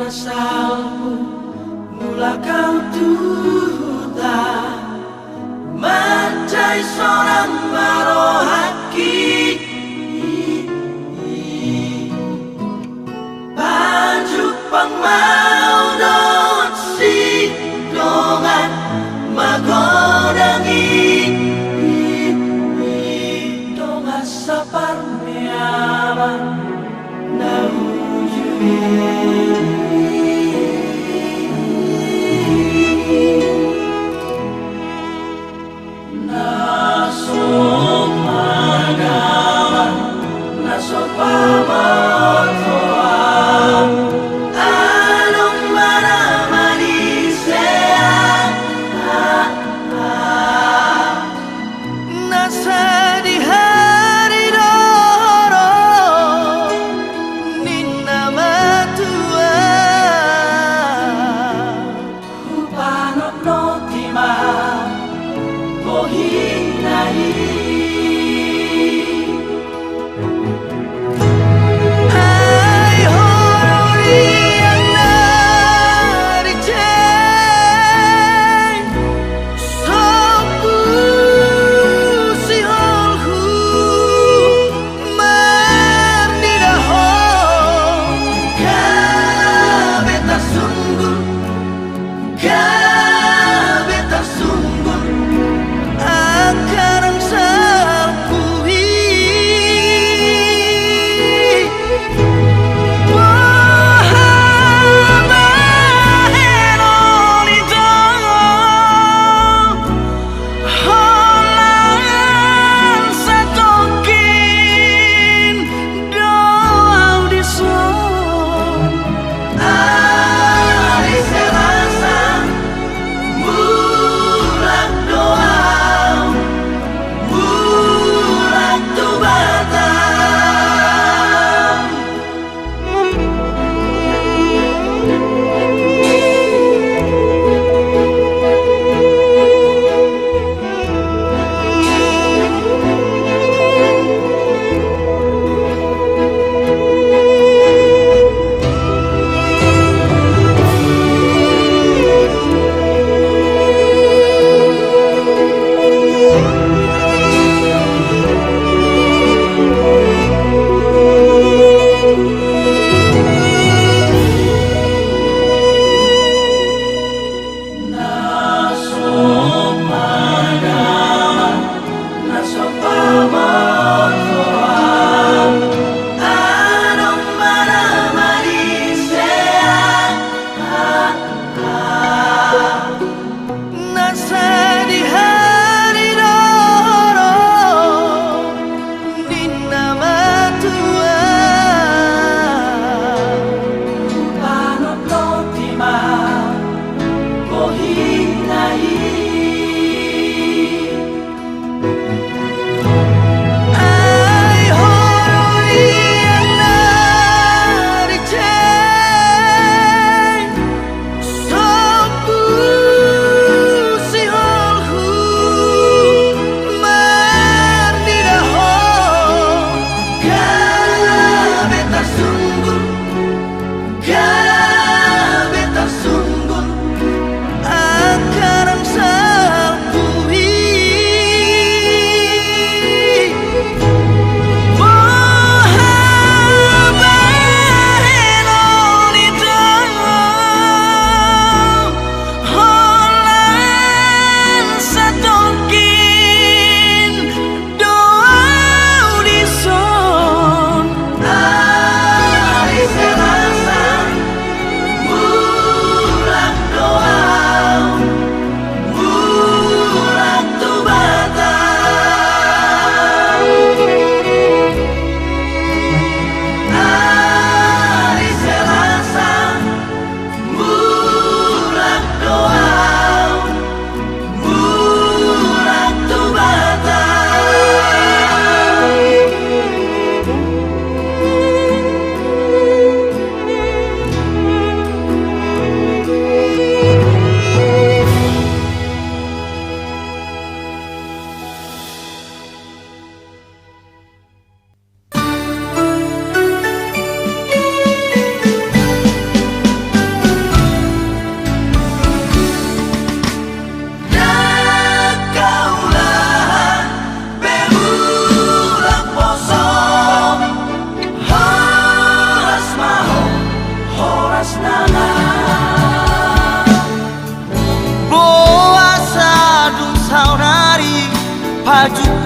asalmu mula kau tuta mencari seorang marohaki baju pangmau don si dongan magodangi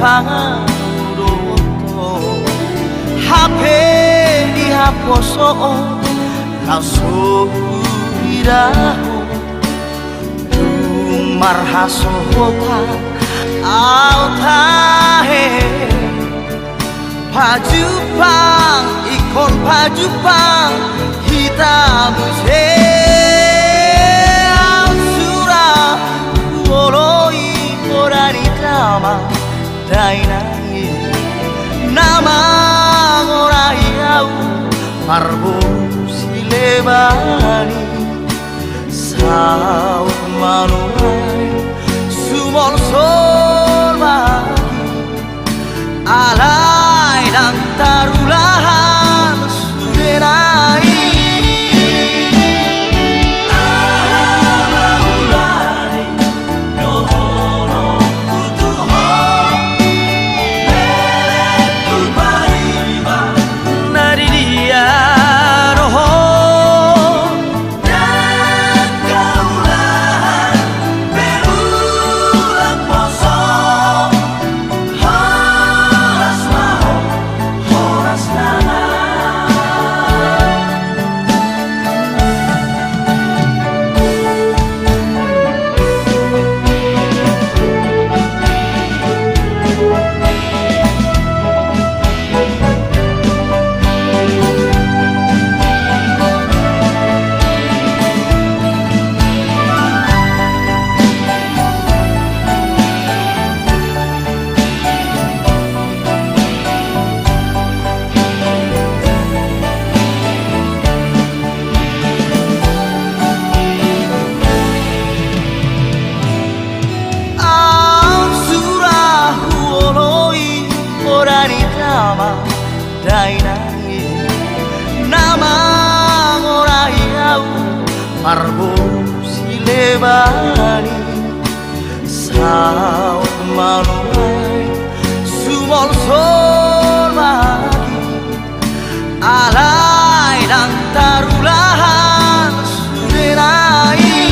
Pangurunto HP dihaposo langsung irahu marhasota autahe pajupang ikon pajupang hitam se surah woloi morani tama dainai nama orayau marbo silebani saut manuai sumol so dainai nama ngorayau parbo silebani saut manuai sumol solmagi alai dan tarulahan sudenai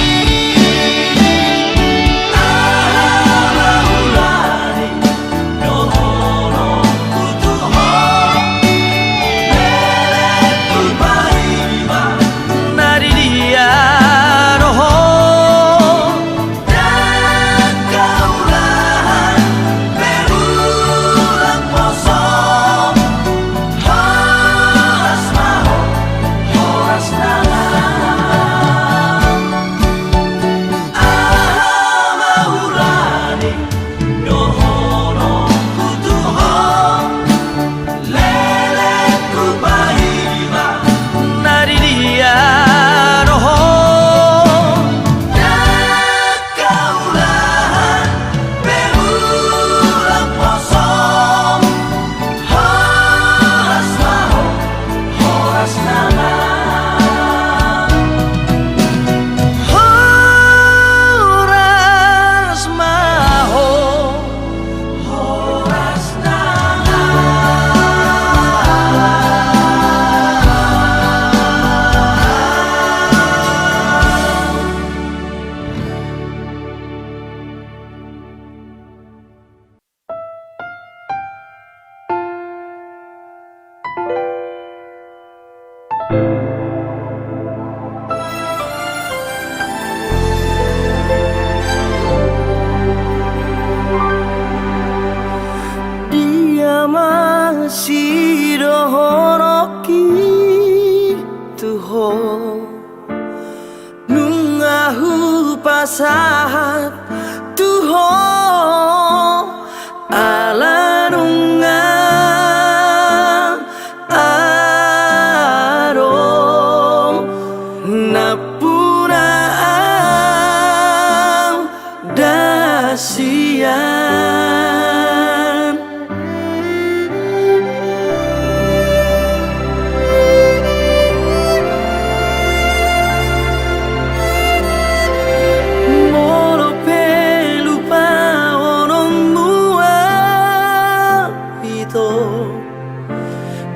masih dohoroki tuho nungahu pasahat tuho ala nungang arong napuna dasian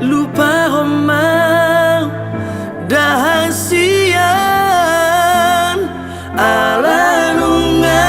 lupa romau dahasian ala nungan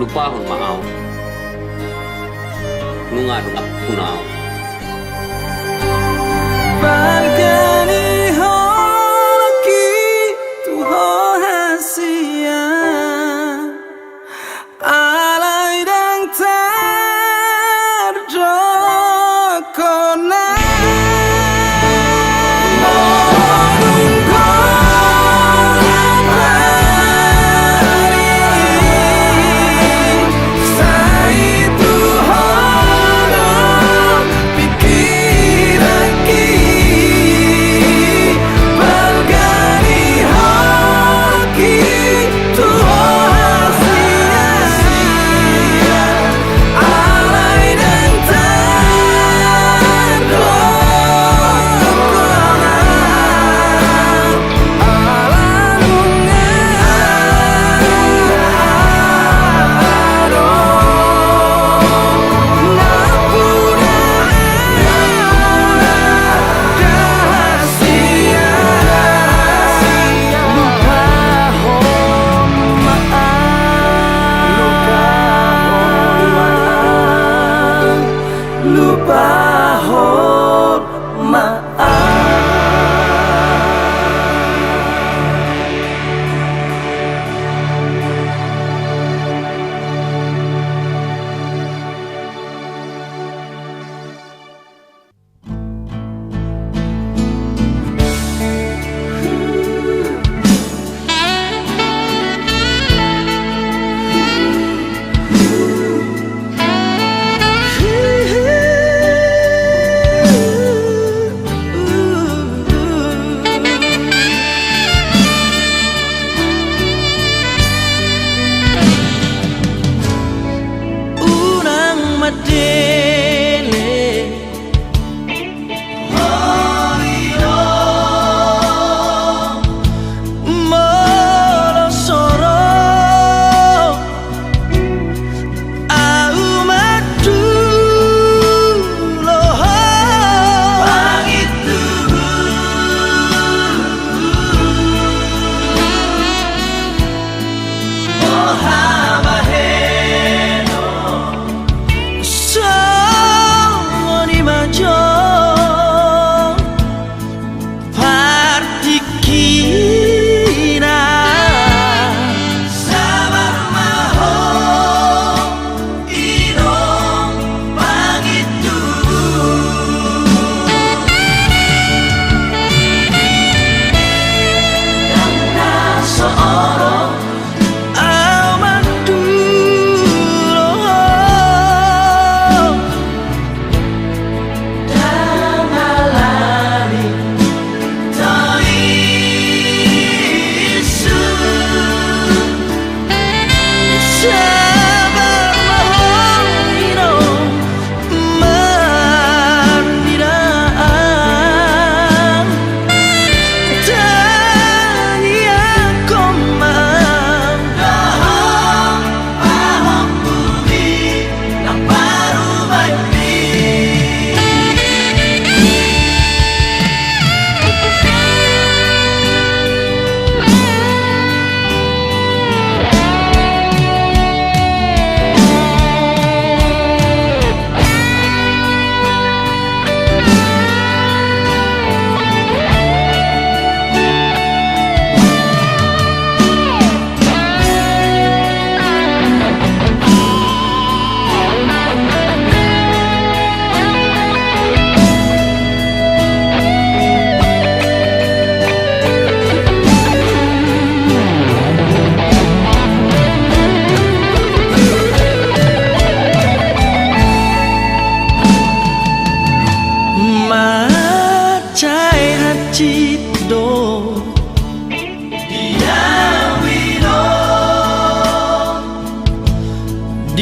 lupa hon maau nunga dungap punau Balkani hoki tu ho hasia alai dang terjokona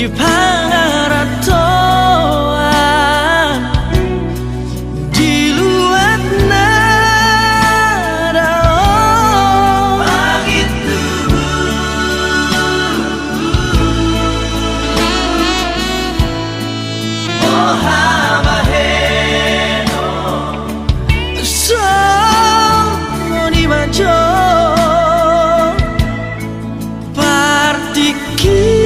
di pangaratoan di luar nada langit oh habaheno sono di maggior partichi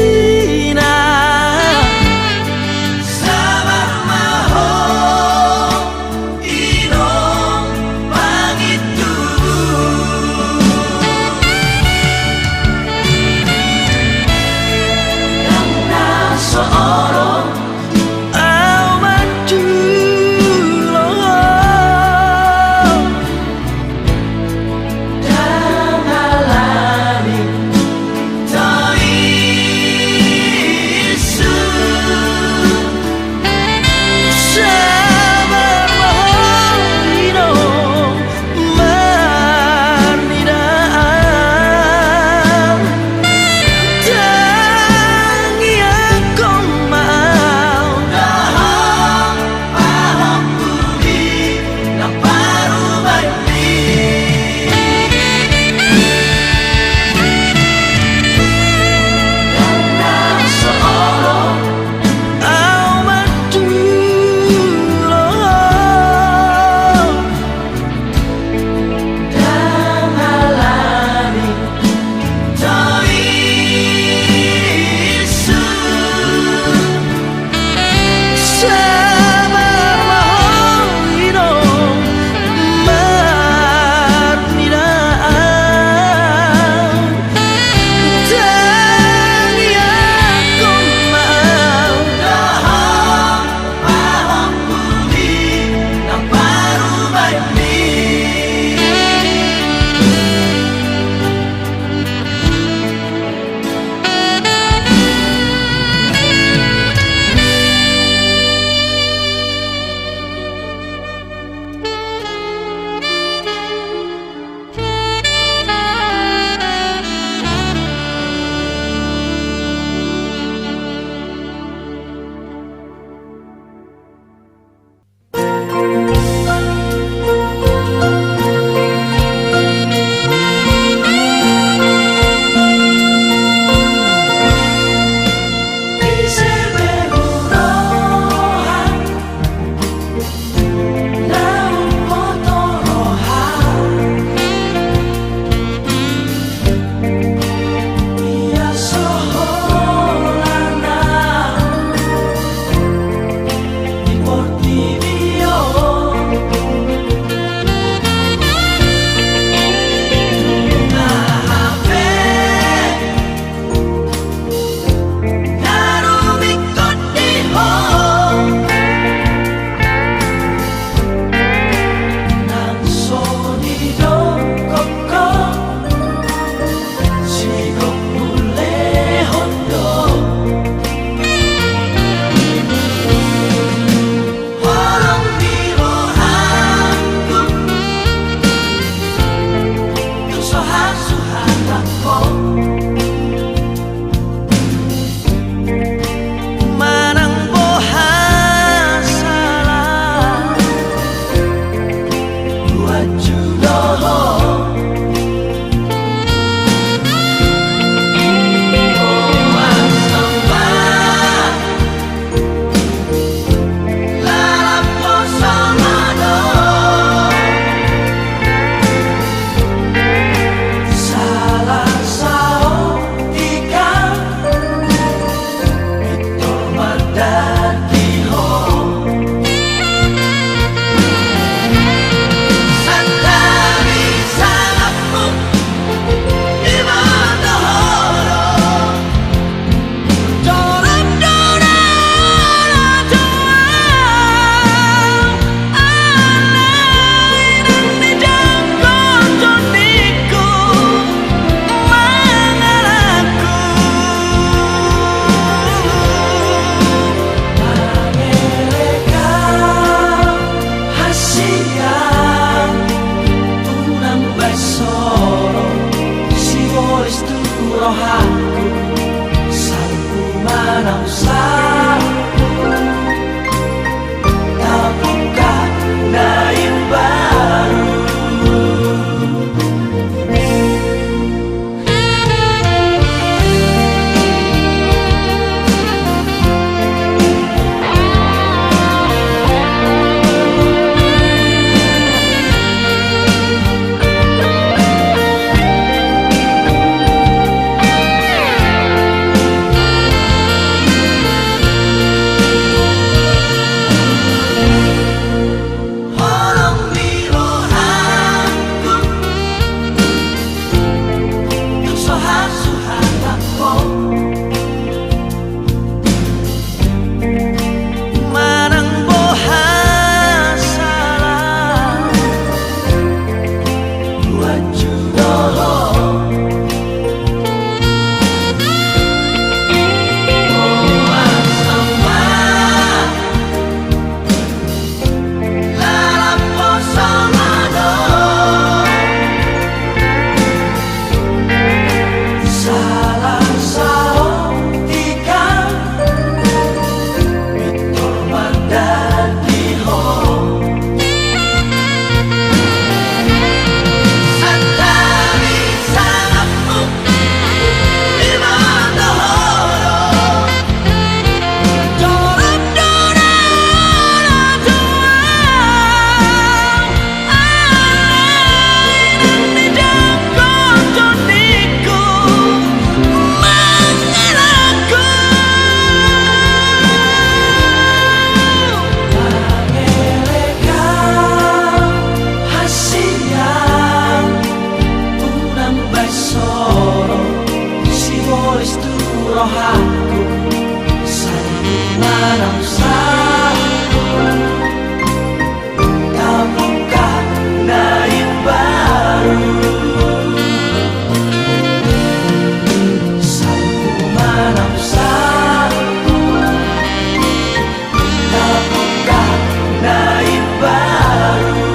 rohaku satu malam satu kau buka naik baru satu malam satu kau buka naik baru.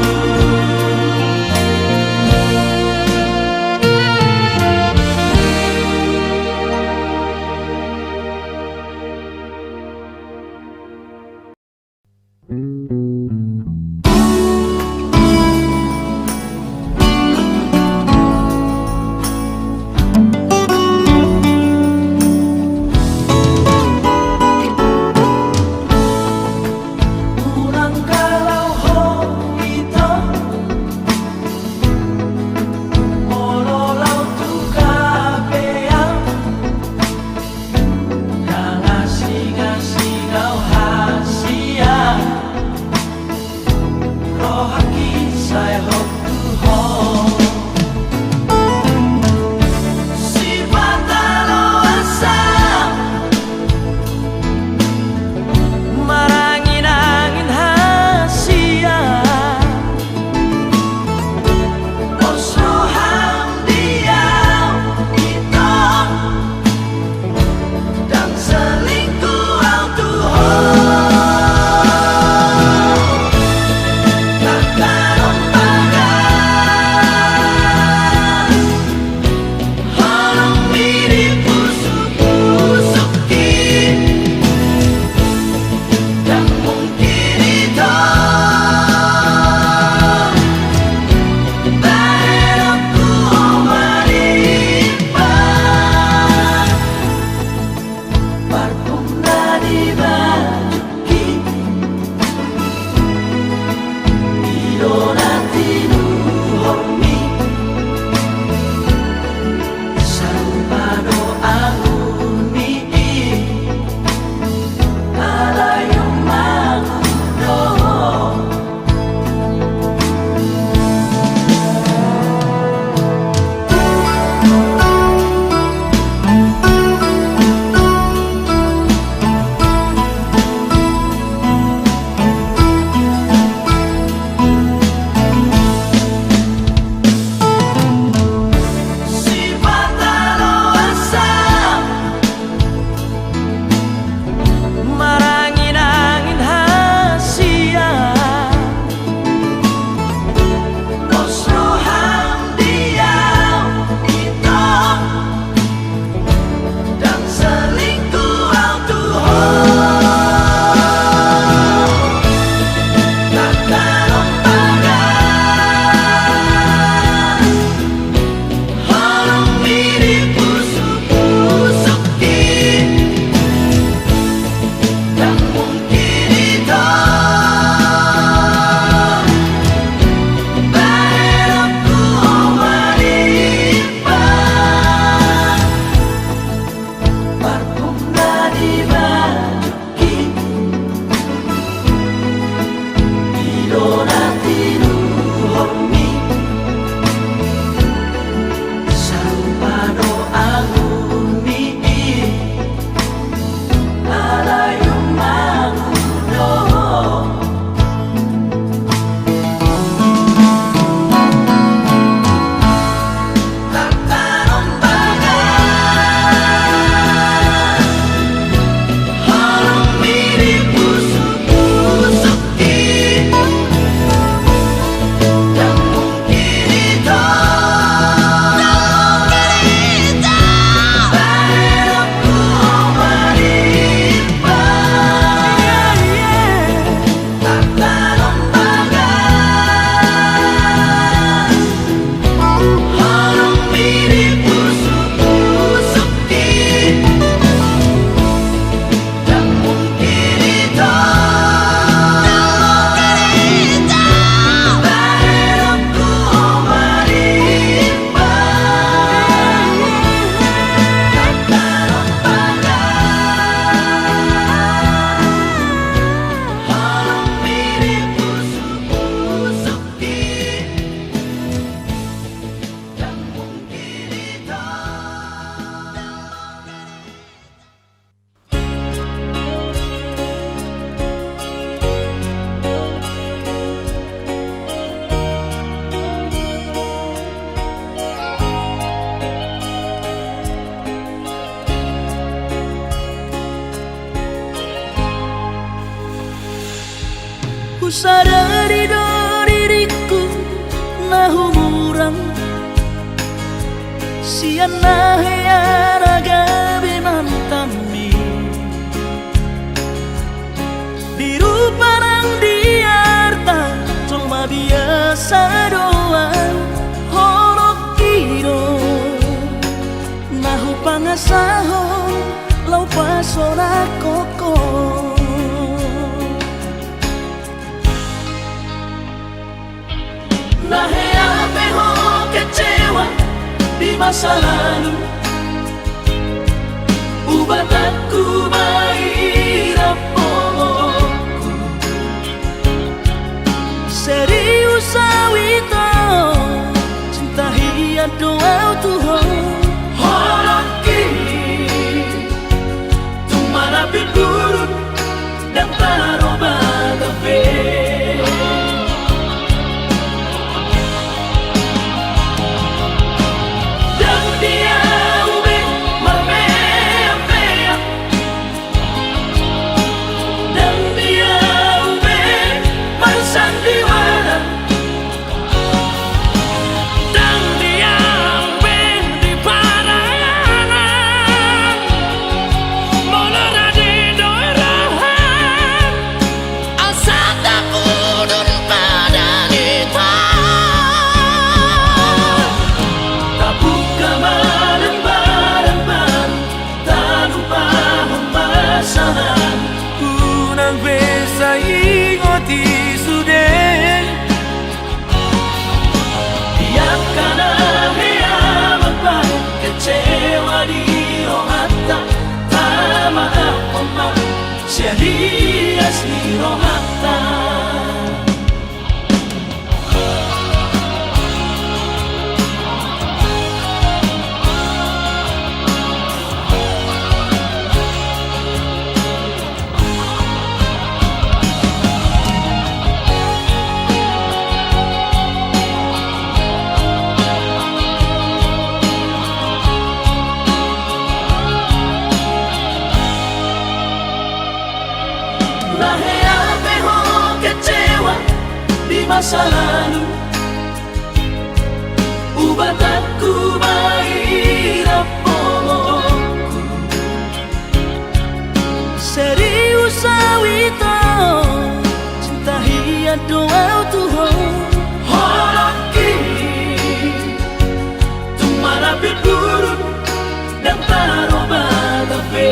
sadari do diriku nahu murang siana heyara gabe mantami biru parang diarta cuma biasa doang horok kiro nahu pangasaho lau pasora koko nahe ape ho kecewa di masa lalu ubat aku mairap pomoku serius awito cinta hiat doa Tuhan horoki tumarapi buruk dan taroba gabe Serias ni rohata masa lalu ubat aku mairap pomoku serius awito cinta hiat doa Tuhan horoki tumarapi buruk dan taroba gabe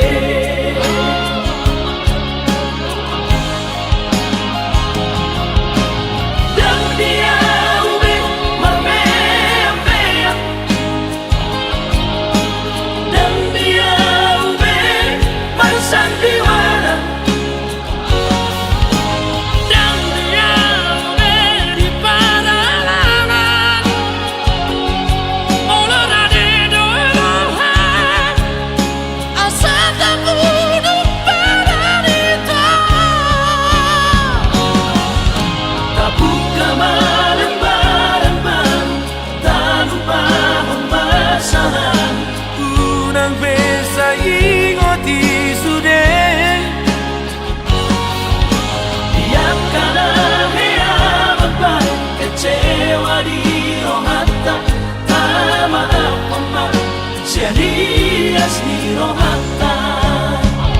Serias ni rohata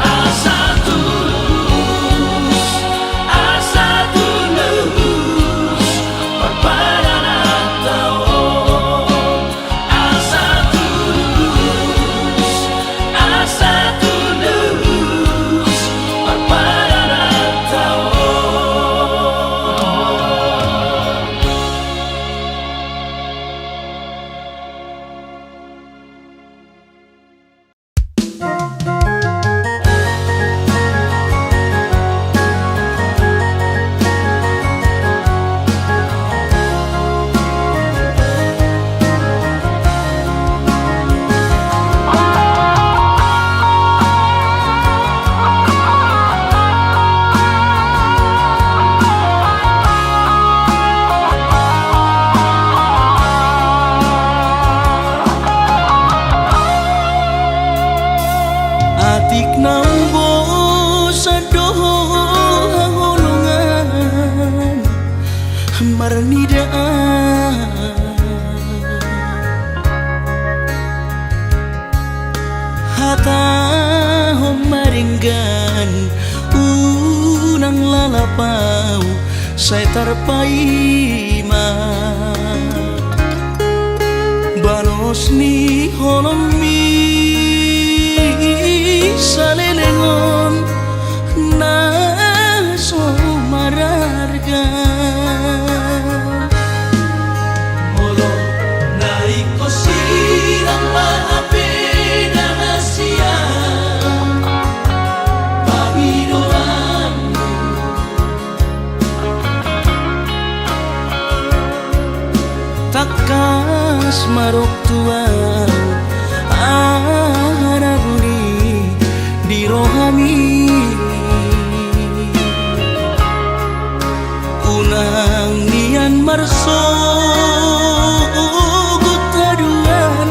asa tulus perpadanan tao asa tulus perpadanan tao atik nambo sadoh holongan marnidaan hata maringgan unang lalapau saya tarpaima banos ni honomi salelengon na so mararga Molo nai ko sirang maapi na Asia Pabidoan takas marok tuan arabuni di rohami unang nian marso gutaduan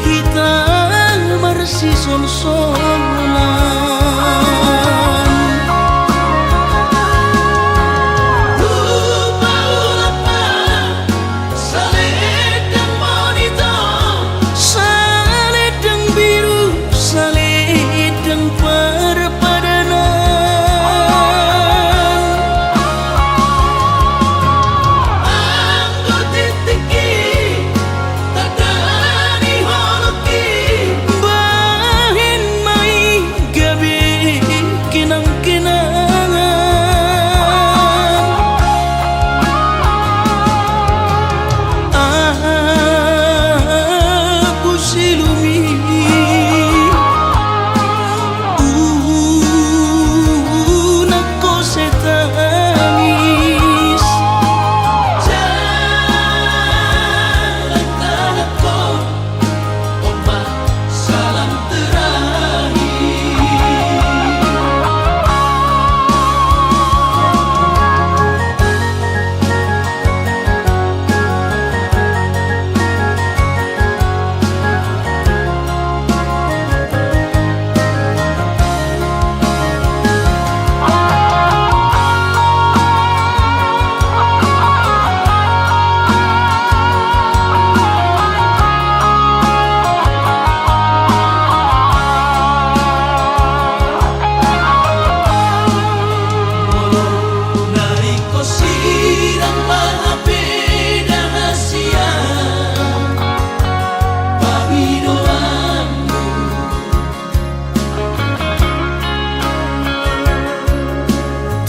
hitam marsi sol-solan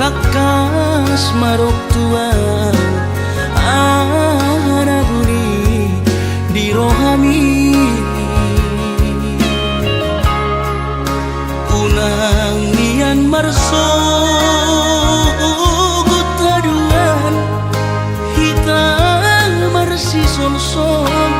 takas marok tuan arabuni di rohami unang nian marso gutaduan hitam marsi sol-solan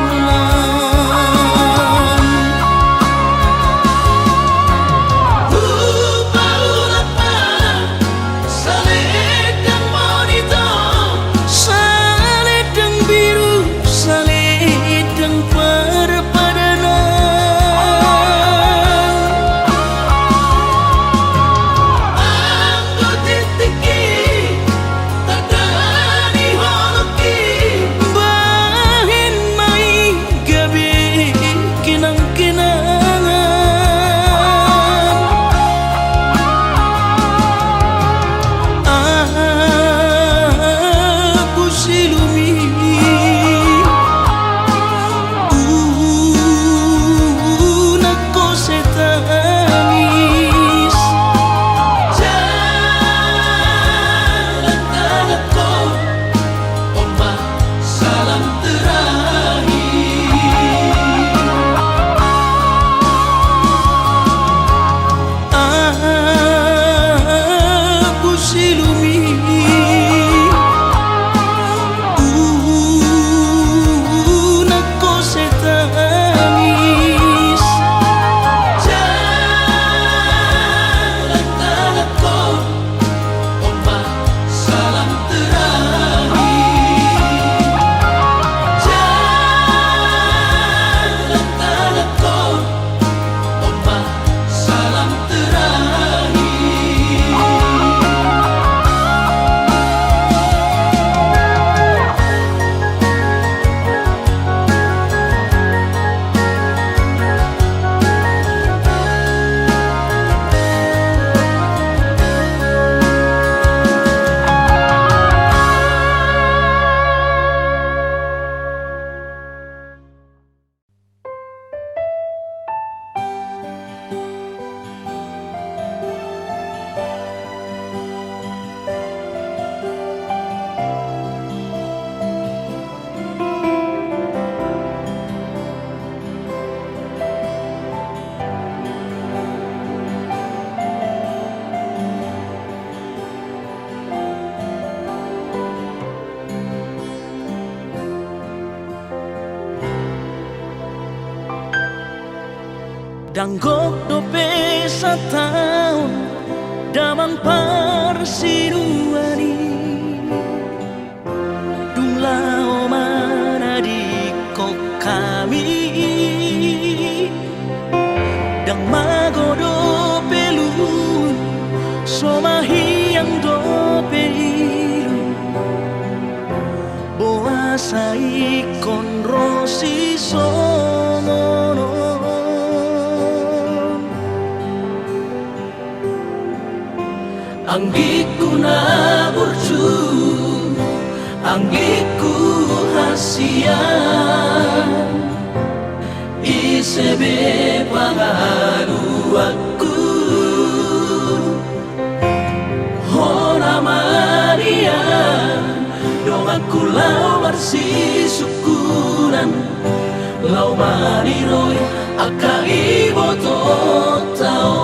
Danggok dope sataun damang parsinuani Dumlao mana di kok kami Dang magodo pelun Somahiyang dope ilu Boa sa ikon rosi somono Anggiku na burcu Anggiku hasian Isebe pangalu aku Hona Maria Dong aku lau marsi syukuran Lau mariroy aka ibo totao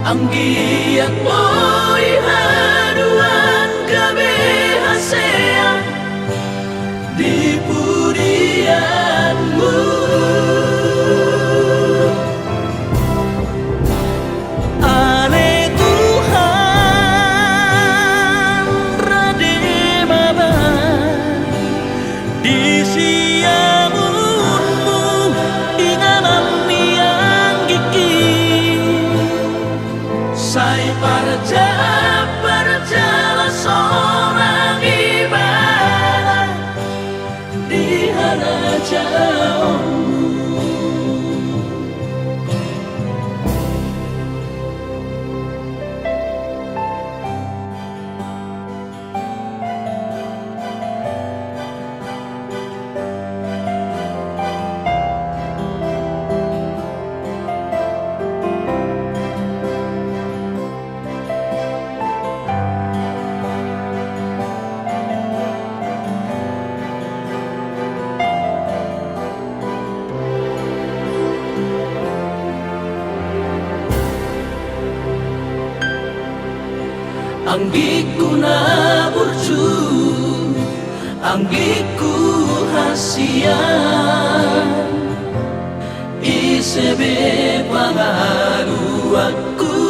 Anggiat mo'y haduan gabi hasea di pudianmu Ale Tuhan rade maba di siamunmu inganan yang gigi Sai berjalan seorang ibadah di hadapan Anggiku na burcu Anggiku hasian Isebe pangalu aku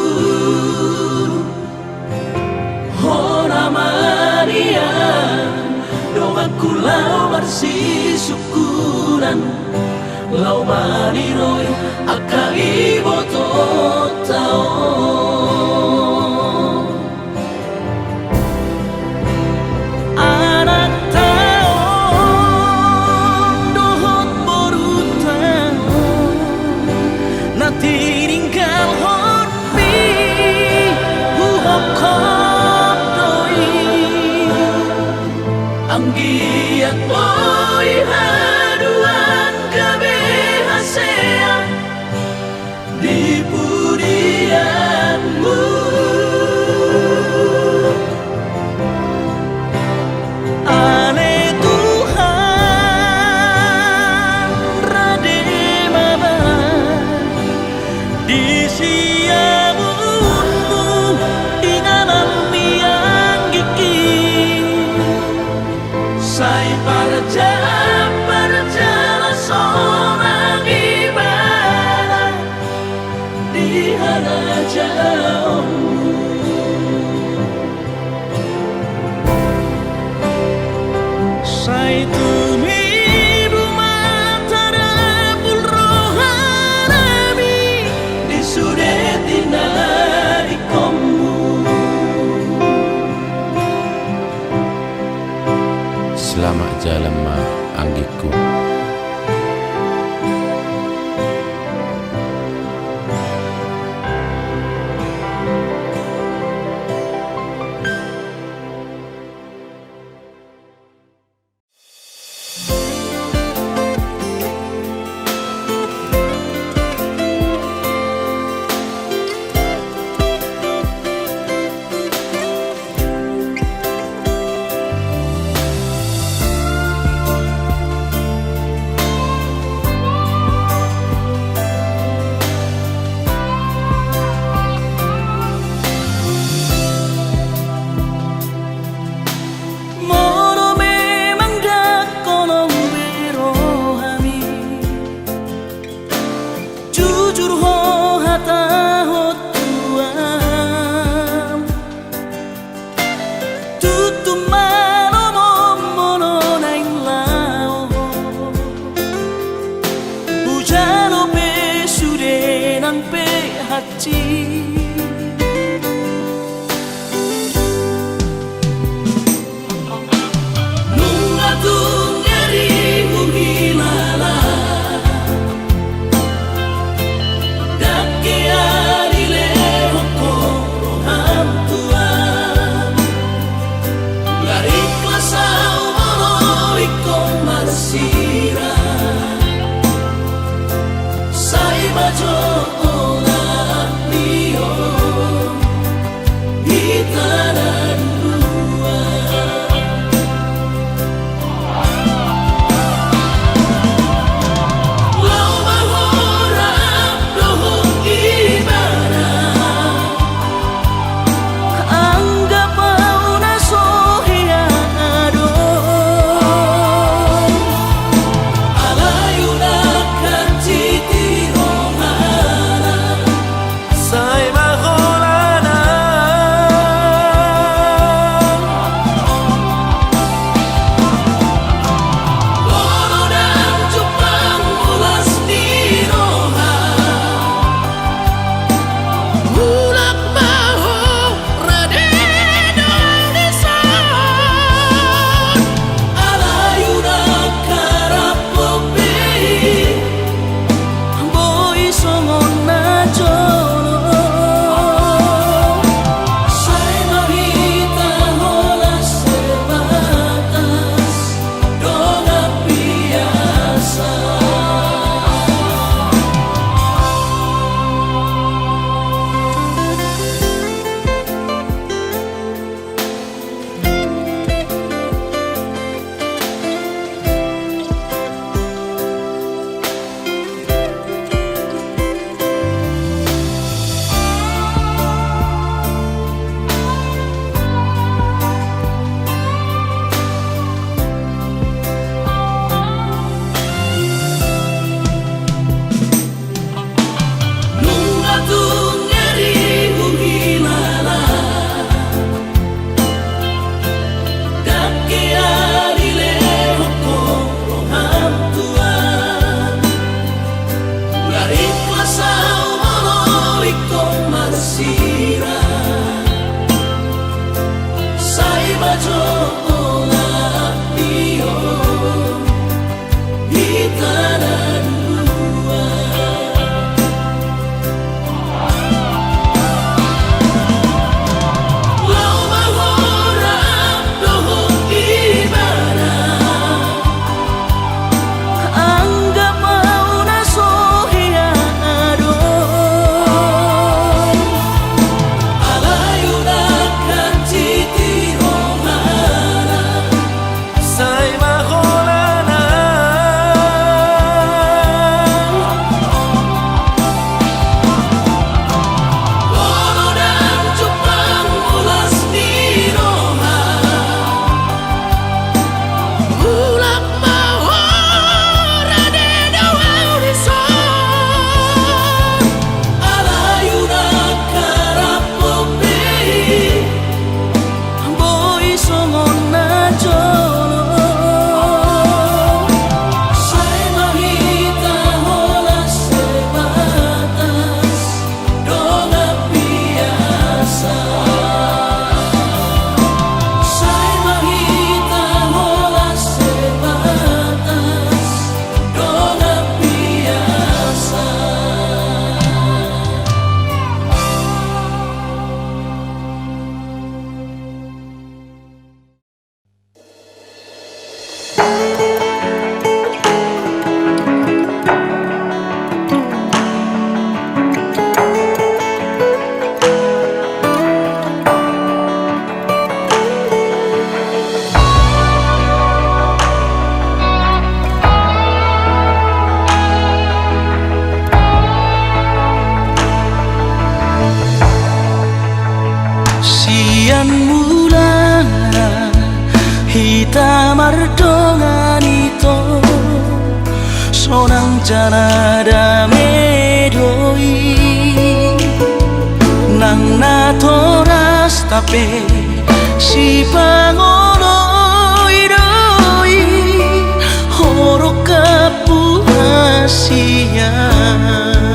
Hona Maria Dong aku lau marsi syukuran Lau mariroy aka ibo totao Tinggal hormi huhop kop doi Anggiat mo'y haduan gabi hasea di pudian nang pe haci nunga tung ngeri uhilala dake arile hokoro hantua ngari klasa umoro iko marsira sai bajo ola mio hitanan dua lau mahora dohong ibara anggap mauna sohiado alayuna kaciti sai maholana Loro dan Jepang ulas di roha Mulak maho radeno desan Alayuna karapope Boy somon na jono Sai mahita hola sebatas Dona biasa Nunga tung ngeri uhilala Dake arile hokoro hantua Ngari klasa umoro iko marsira Sai bajo ola mio hitanan dua Lau mahora dohong ibara anggap mauna sohiado alayuna kaciti rohana sai maholana Loro dan Jepang ulas di roha Mulak maho radeno desan Alayuna karapope Boy somon na jono Sai mahita hola sebatas Dona biasa Sai mahita hola sebatas Dona biasa Sian mulana hitam ardongan itu sonang jana damedoi nang natoras tape si pangono idoi horo kapuhasian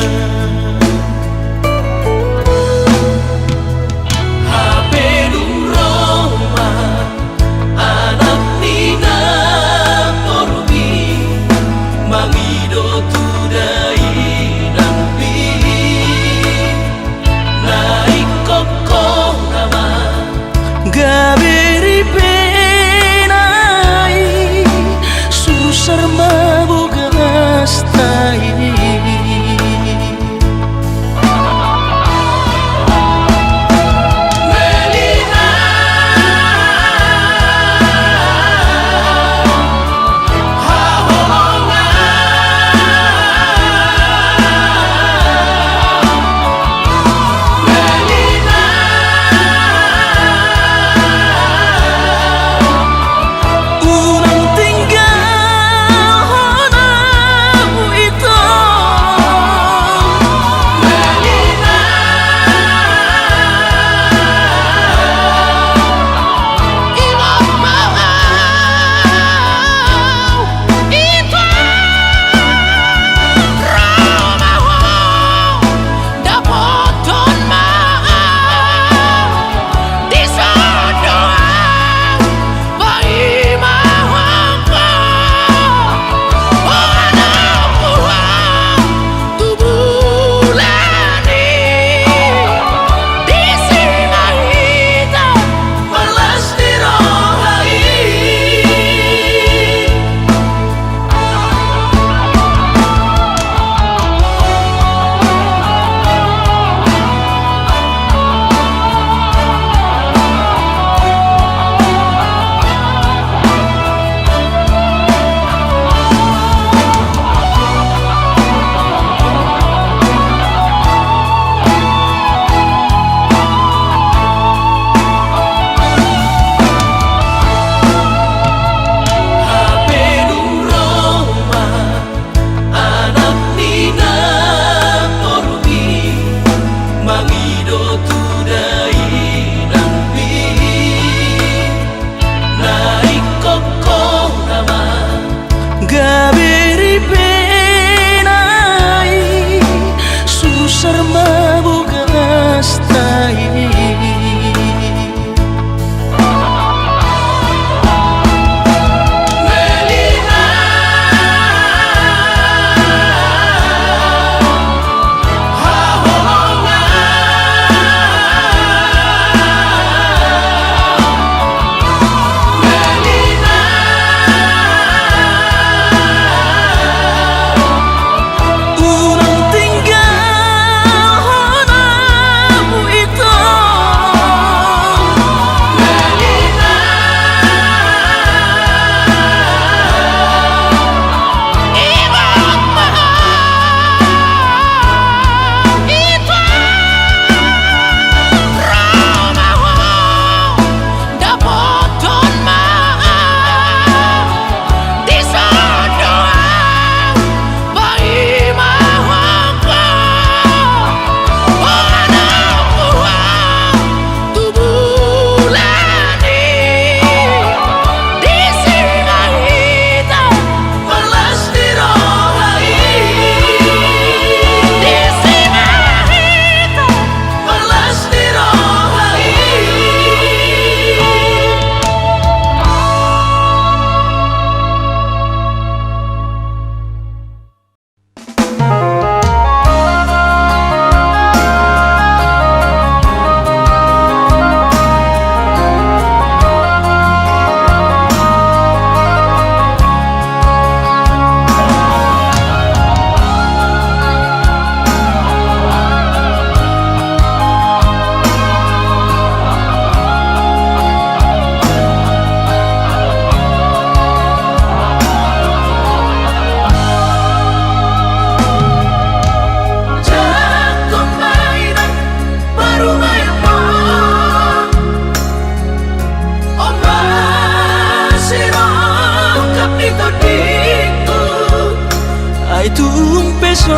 Ai tumpeso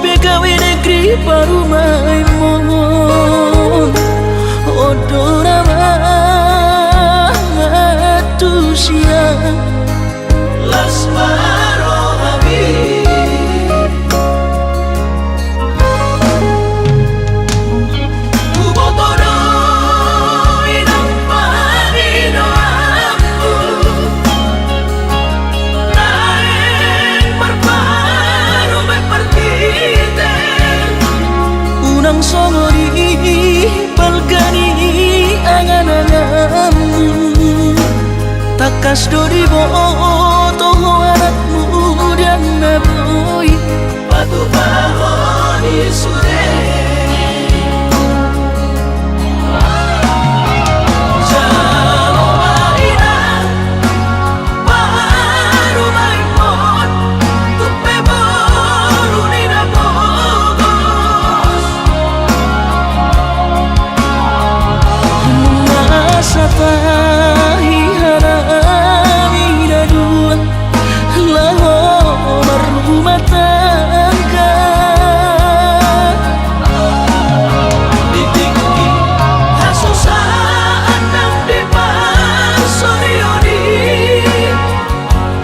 pegawe negeri parumai mon odora matusia Las Marohabi Ubotoro inang panino ambu Naeng marparu me partite Unang songori palgani angan-anganmu Takas dori boto anakmu dan naboy Batu bahon isude Jalo maina Paru maimon Tupe boru nina bogos Masa tahi harami dua Laho berumah tangga Ditinggi Hasusaan ng depan sorioni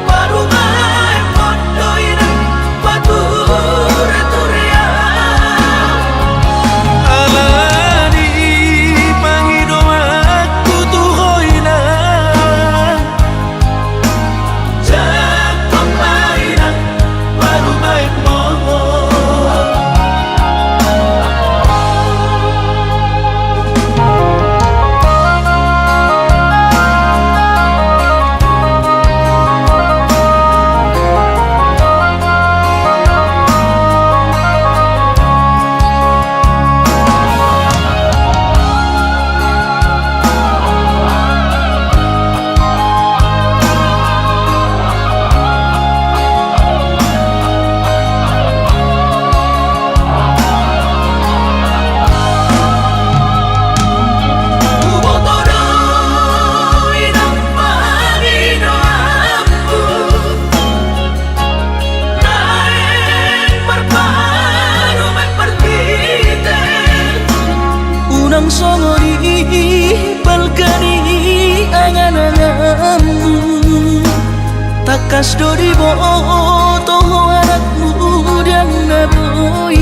Parumay mondoy ng pature-turea Alani Panginoon tutuhoy na Jatuh mainang baru main momo Ubotoro inang Panginoon ambu Naeng marparu me partite Unang songori palgani angan-anganmu Takas dori boto anakmu dan naboy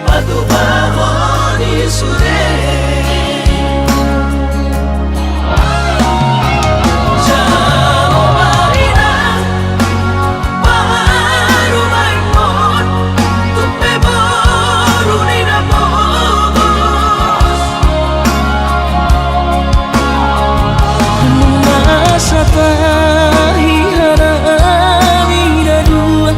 Batu bahon isude Jalo maina Paru maimon Tupe boru nina bogos Masa tahi harami dua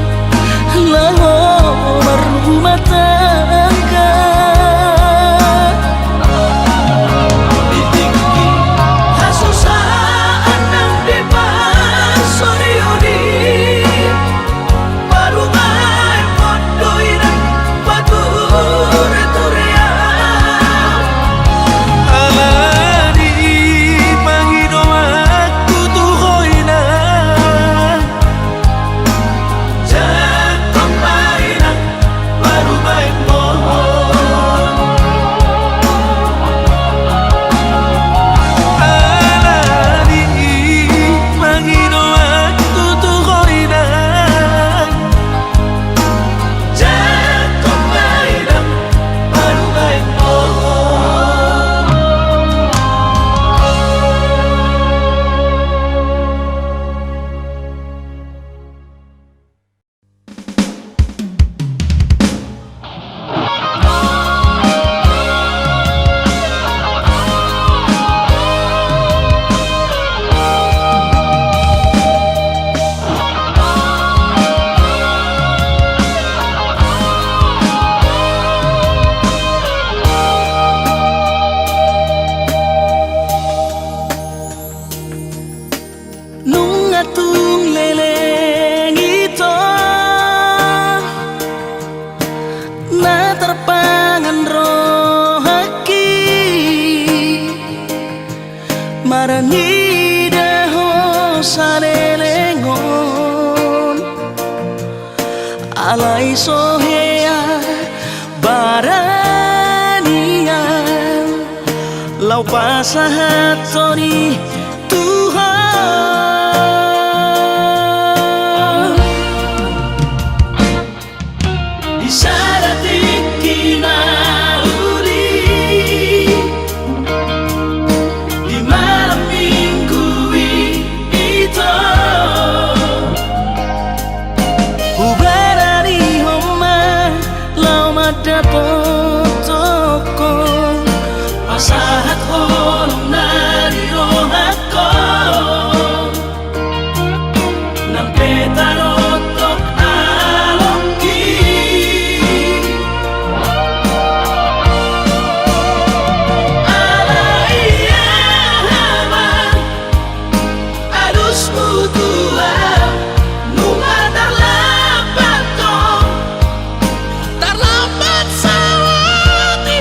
alai sohea barania lau pasahat soni Tuhan isarati kinauli di malam minggu itu ubarani homa lau madapotoko pasahat holong nari rohako nang petarotok alongki alaiya haman alus mutua nunga terlambat sawati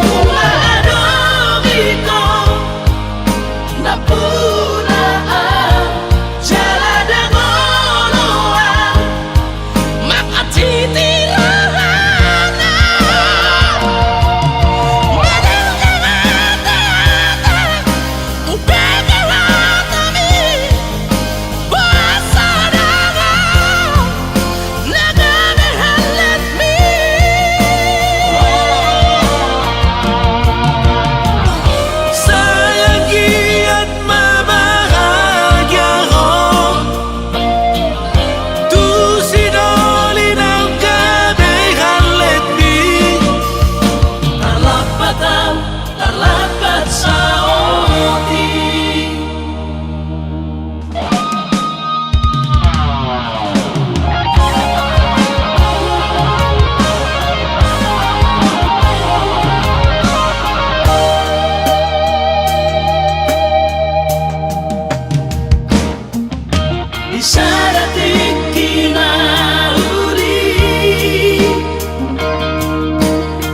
nunga adogiko napunaan jaladangoloan makatitirahana madangkamata upegaratami basadara nagamehalatmi sayangi at mamahagya ko tu sinoli ng kamehalatmi tarlapat sa oti isarating kinauli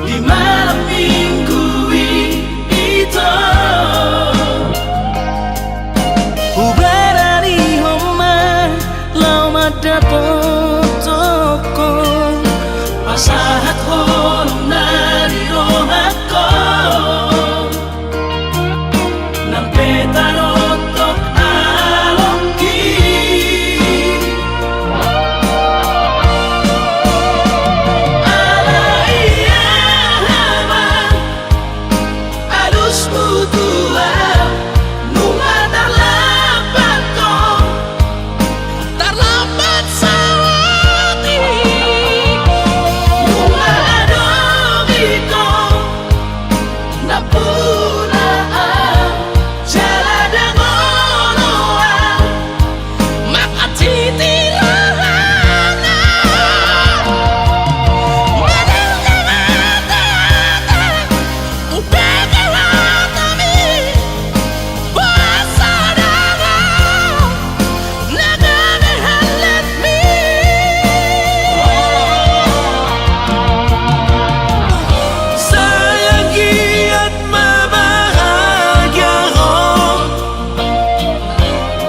di malam minggu itu ubarani homa lau madapotoko pasahat holong nari rohako nang petarotok alongki alaiya haman alus mutua nunga terlambat sawati nunga adogiko napunaan jaladangoloan makatitirahana madangkamata upegaratami basadara nagamehalatmi sayangi at mamahagya ko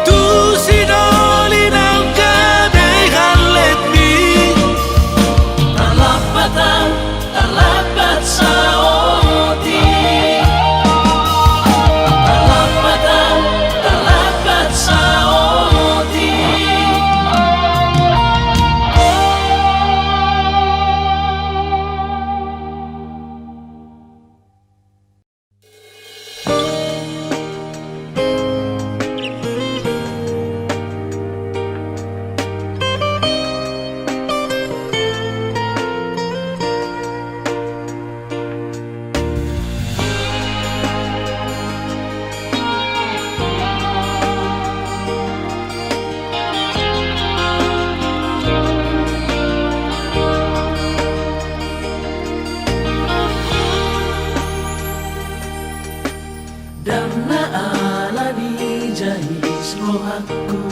tu sinoli ng kamehalatmi tarlapat sa oti tarlapat sa oti dan naalani jahis rohaku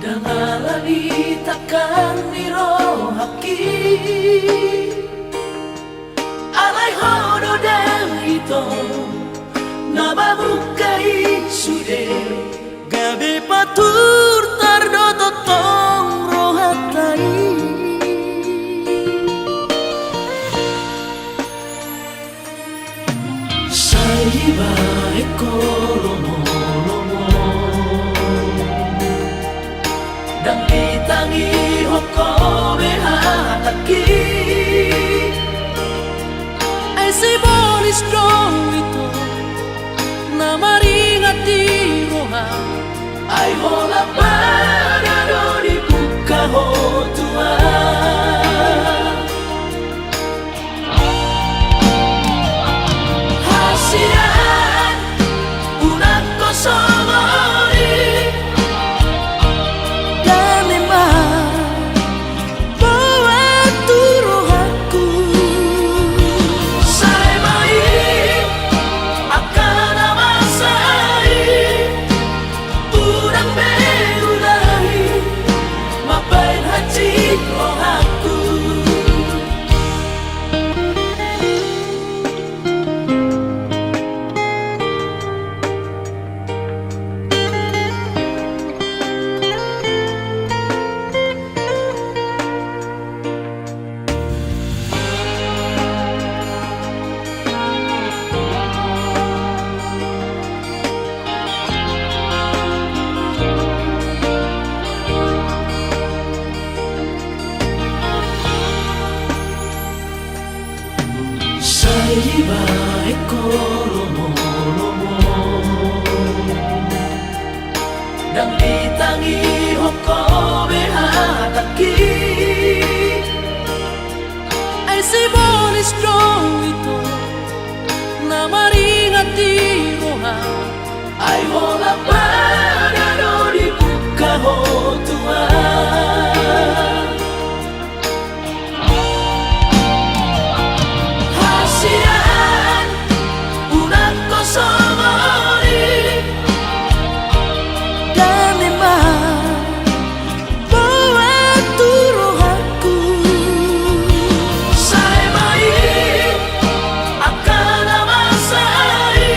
dan alani takkan nirohaki alai hodo dan ito nababukai sude gabi patur tardoto dan ditangi hoko behataki Ai si bolis dong itu nama ringat di roha ai hola parado di buka ho tua hasian una kosongori dan memang buat turuhanku sai mai akan amasai urang beulahi mapain hati rohaku Sai bae kolomo-lomo dan ditangi hoko behataki Ai si bolis dong itu nama ringat di roha ai hola parado di buka ho tua hasian una kosongori dan memang buat turuhanku sai mai akan amasai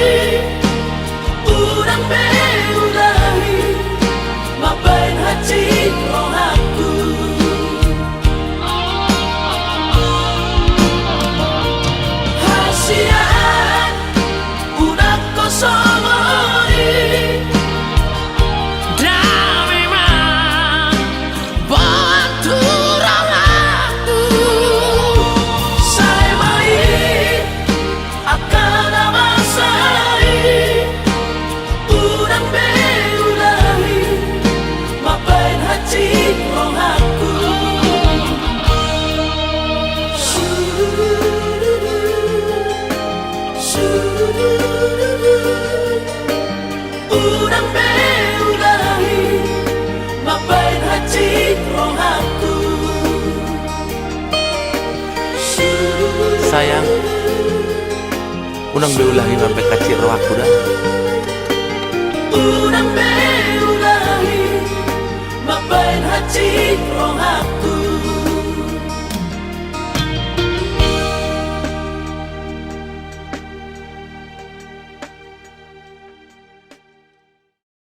urang beulahi mapain hati rohaku hasian una kosongori dan memang buat turuhanku sai mai akan amasai urang beulahi mapain hati rohaku urang beulahi mapain hati rohaku Sayang, unang beulahi sampai kacir rohaku dah. urang beulahi